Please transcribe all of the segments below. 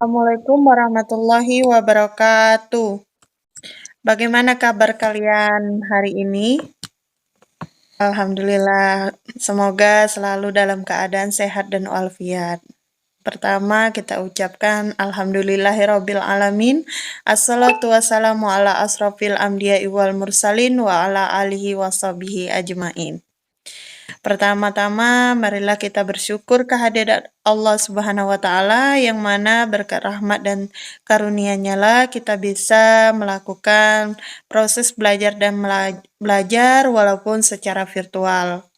Assalamualaikum warahmatullahi wabarakatuh. Bagaimana kabar kalian hari ini? Alhamdulillah, semoga selalu dalam keadaan sehat dan walafiat. Pertama, kita ucapkan alhamdulillahirabbil alamin. Assalatu wassalamu ala asrofil amdiya wal mursalin wa ala alihi washabihi ajmain. Pertama-tama, marilah kita bersyukur kehadirat Allah Subhanahu wa Ta'ala, yang mana berkat rahmat dan karunia-Nya lah kita bisa melakukan proses belajar dan belajar walaupun secara virtual.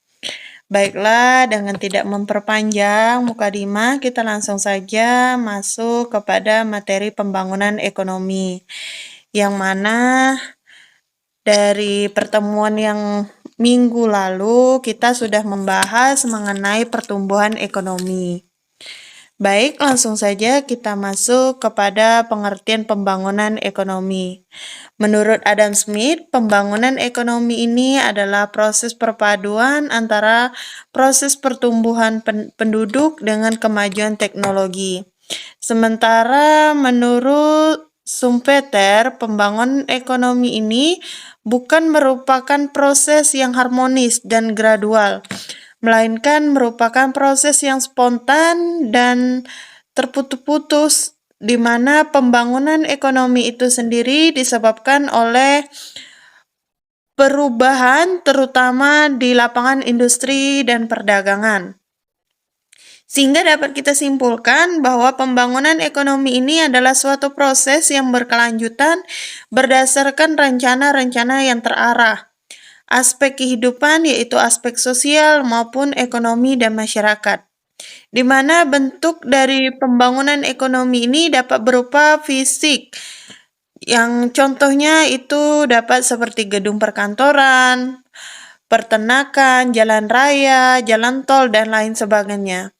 Baiklah, dengan tidak memperpanjang mukadimah, kita langsung saja masuk kepada materi pembangunan ekonomi, yang mana dari pertemuan yang minggu lalu kita sudah membahas mengenai pertumbuhan ekonomi. Baik, langsung saja kita masuk kepada pengertian pembangunan ekonomi. Menurut Adam Smith, pembangunan ekonomi ini adalah proses perpaduan antara proses pertumbuhan penduduk dengan kemajuan teknologi. Sementara menurut Schumpeter, pembangunan ekonomi ini bukan merupakan proses yang harmonis dan gradual, melainkan merupakan proses yang spontan dan terputus-putus, di mana pembangunan ekonomi itu sendiri disebabkan oleh perubahan terutama di lapangan industri dan perdagangan. Sehingga dapat kita simpulkan bahwa pembangunan ekonomi ini adalah suatu proses yang berkelanjutan berdasarkan rencana-rencana yang terarah. Aspek kehidupan yaitu aspek sosial maupun ekonomi dan masyarakat, di mana bentuk dari pembangunan ekonomi ini dapat berupa fisik, yang contohnya itu dapat seperti gedung perkantoran, peternakan, jalan raya, jalan tol, dan lain sebagainya.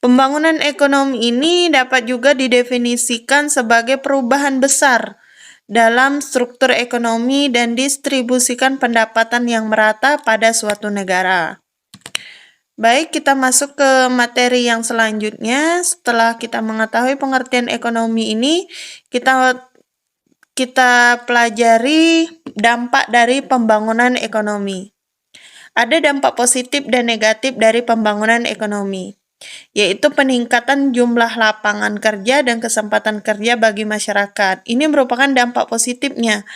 Pembangunan ekonomi ini dapat juga didefinisikan sebagai perubahan besar dalam struktur ekonomi dan distribusikan pendapatan yang merata pada suatu negara. Baik, kita masuk ke materi yang selanjutnya. Setelah kita mengetahui pengertian ekonomi ini, kita pelajari dampak dari pembangunan ekonomi. Ada dampak positif dan negatif dari pembangunan ekonomi, yaitu peningkatan jumlah lapangan kerja dan kesempatan kerja bagi masyarakat. Ini merupakan dampak positifnya.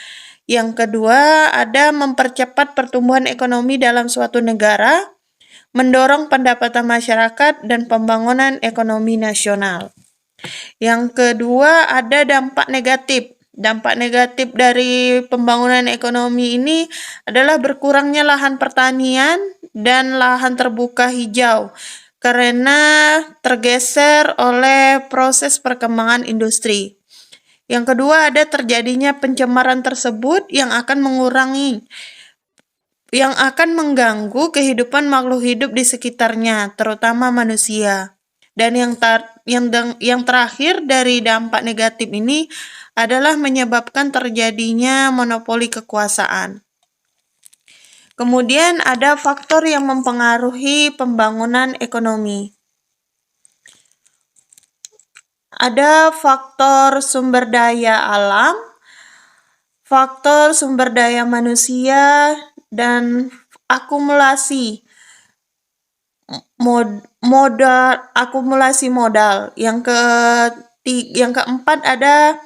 Yang kedua, ada mempercepat pertumbuhan ekonomi dalam suatu negara, mendorong pendapatan masyarakat dan pembangunan ekonomi nasional. Yang kedua, ada dampak negatif. Dampak negatif dari pembangunan ekonomi ini adalah berkurangnya lahan pertanian dan lahan terbuka hijau karena tergeser oleh proses perkembangan industri. Yang kedua, ada terjadinya pencemaran tersebut yang akan mengganggu kehidupan makhluk hidup di sekitarnya, terutama manusia. Dan yang terakhir dari dampak negatif ini adalah menyebabkan terjadinya monopoli kekuasaan. Kemudian ada faktor yang mempengaruhi pembangunan ekonomi. Ada faktor sumber daya alam, faktor sumber daya manusia, dan akumulasi modal. Yang keempat ada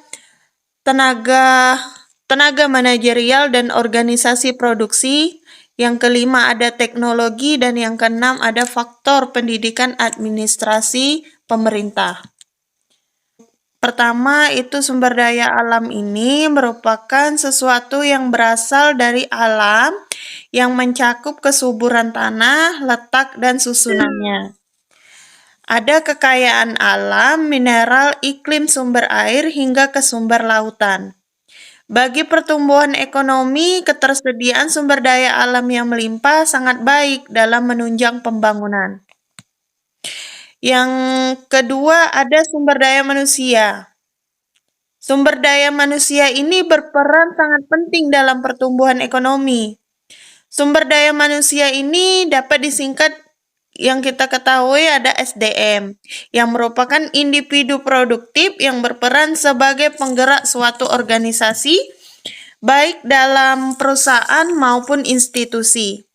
tenaga manajerial dan organisasi produksi. Yang kelima ada teknologi, dan yang keenam ada faktor pendidikan administrasi pemerintah. Pertama, itu sumber daya alam ini merupakan sesuatu yang berasal dari alam yang mencakup kesuburan tanah, letak, dan susunannya. Ada kekayaan alam, mineral, iklim, sumber air, hingga ke sumber lautan. Bagi pertumbuhan ekonomi, ketersediaan sumber daya alam yang melimpah sangat baik dalam menunjang pembangunan. Yang kedua, ada sumber daya manusia. Sumber daya manusia ini berperan sangat penting dalam pertumbuhan ekonomi. Sumber daya manusia ini dapat disingkat yang kita ketahui ada SDM, yang merupakan individu produktif yang berperan sebagai penggerak suatu organisasi, baik dalam perusahaan maupun institusi.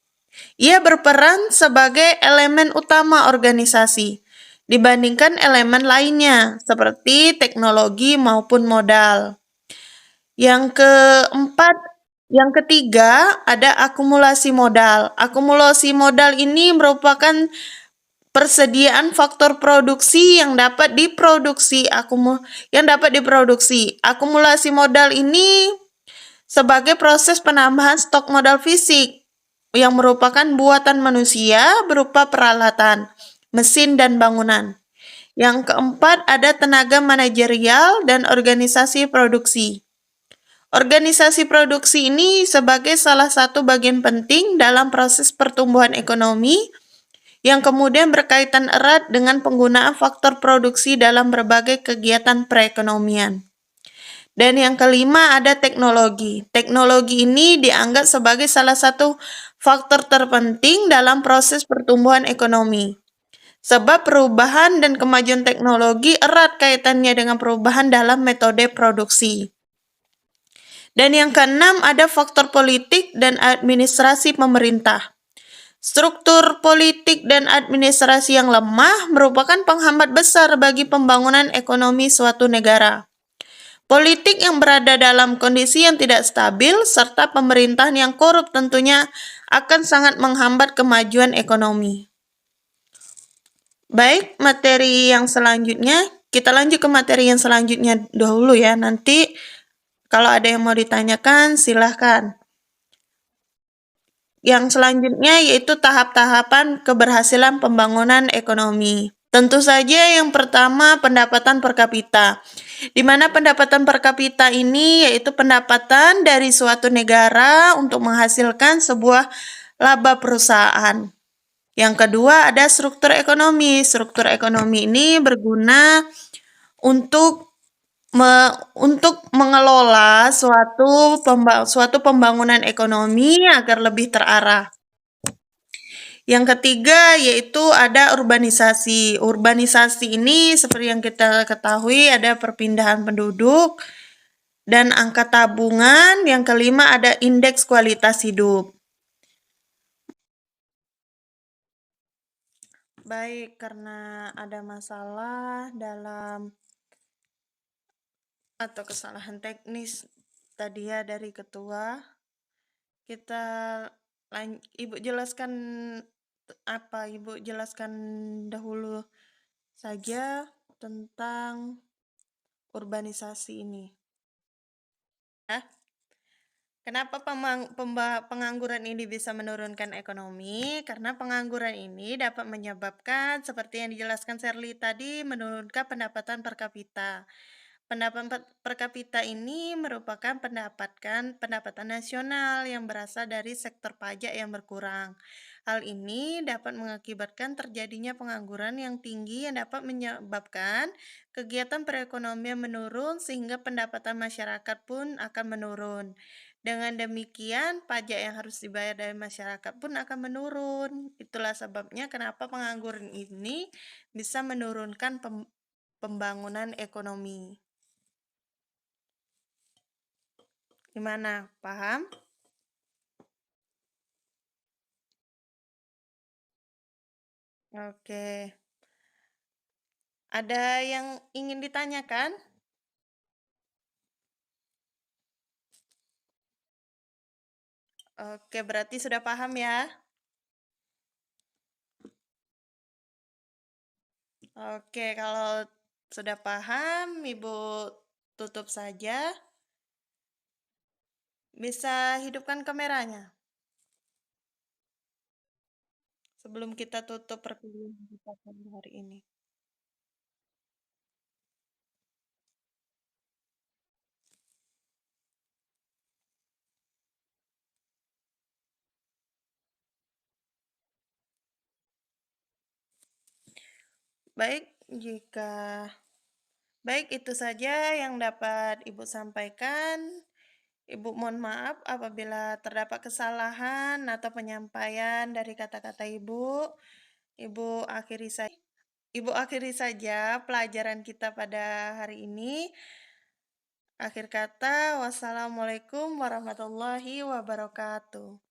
Ia berperan sebagai elemen utama organisasi dibandingkan elemen lainnya seperti teknologi maupun modal. Yang keempat, yang ketiga ada akumulasi modal. Akumulasi modal ini merupakan persediaan faktor produksi yang dapat diproduksi. Akumulasi modal ini sebagai proses penambahan stok modal fisik yang merupakan buatan manusia berupa peralatan, mesin, dan bangunan. Yang keempat ada tenaga manajerial dan organisasi produksi. Organisasi produksi ini sebagai salah satu bagian penting dalam proses pertumbuhan ekonomi yang kemudian berkaitan erat dengan penggunaan faktor produksi dalam berbagai kegiatan perekonomian. Dan yang kelima ada teknologi. Teknologi ini dianggap sebagai salah satu faktor terpenting dalam proses pertumbuhan ekonomi. Sebab perubahan dan kemajuan teknologi erat kaitannya dengan perubahan dalam metode produksi. Dan yang keenam ada faktor politik dan administrasi pemerintah. Struktur politik dan administrasi yang lemah merupakan penghambat besar bagi pembangunan ekonomi suatu negara. Politik yang berada dalam kondisi yang tidak stabil serta pemerintahan yang korup tentunya akan sangat menghambat kemajuan ekonomi. Baik, materi yang selanjutnya, kita lanjut ke materi yang selanjutnya dahulu ya. Nanti kalau ada yang mau ditanyakan, silahkan. Yang selanjutnya yaitu tahap-tahapan keberhasilan pembangunan ekonomi. Tentu saja yang pertama pendapatan per kapita, di mana pendapatan per kapita ini yaitu pendapatan dari suatu negara untuk menghasilkan sebuah laba perusahaan. Yang kedua ada struktur ekonomi. Struktur ekonomi ini berguna untuk mengelola suatu pembangunan ekonomi agar lebih terarah. Yang ketiga yaitu ada urbanisasi. Urbanisasi ini seperti yang kita ketahui ada perpindahan penduduk dan angka tabungan. Yang kelima ada indeks kualitas hidup. Baik, karena ada masalah dalam atau kesalahan teknis tadi ya dari ketua, kita Ibu jelaskan Ibu jelaskan dahulu saja tentang urbanisasi ini. Ya. Kenapa pengangguran ini bisa menurunkan ekonomi? Karena pengangguran ini dapat menyebabkan, seperti yang dijelaskan Sherly tadi, menurunkan pendapatan per kapita. Pendapatan per kapita ini merupakan pendapatan nasional yang berasal dari sektor pajak yang berkurang. Hal ini dapat mengakibatkan terjadinya pengangguran yang tinggi yang dapat menyebabkan kegiatan perekonomian menurun sehingga pendapatan masyarakat pun akan menurun. Dengan demikian, pajak yang harus dibayar dari masyarakat pun akan menurun. Itulah sebabnya kenapa pengangguran ini bisa menurunkan pembangunan ekonomi. Gimana? Paham? Oke. Ada yang ingin ditanyakan? Oke, berarti sudah paham ya? Oke, kalau sudah paham, Ibu tutup saja. Bisa hidupkan kameranya sebelum kita tutup perkuliahan kita hari ini. Baik, itu saja yang dapat Ibu sampaikan. Ibu mohon maaf apabila terdapat kesalahan atau penyampaian dari kata-kata Ibu. Ibu akhiri sa Ibu akhiri saja pelajaran kita pada hari ini. Akhir kata, wassalamualaikum warahmatullahi wabarakatuh.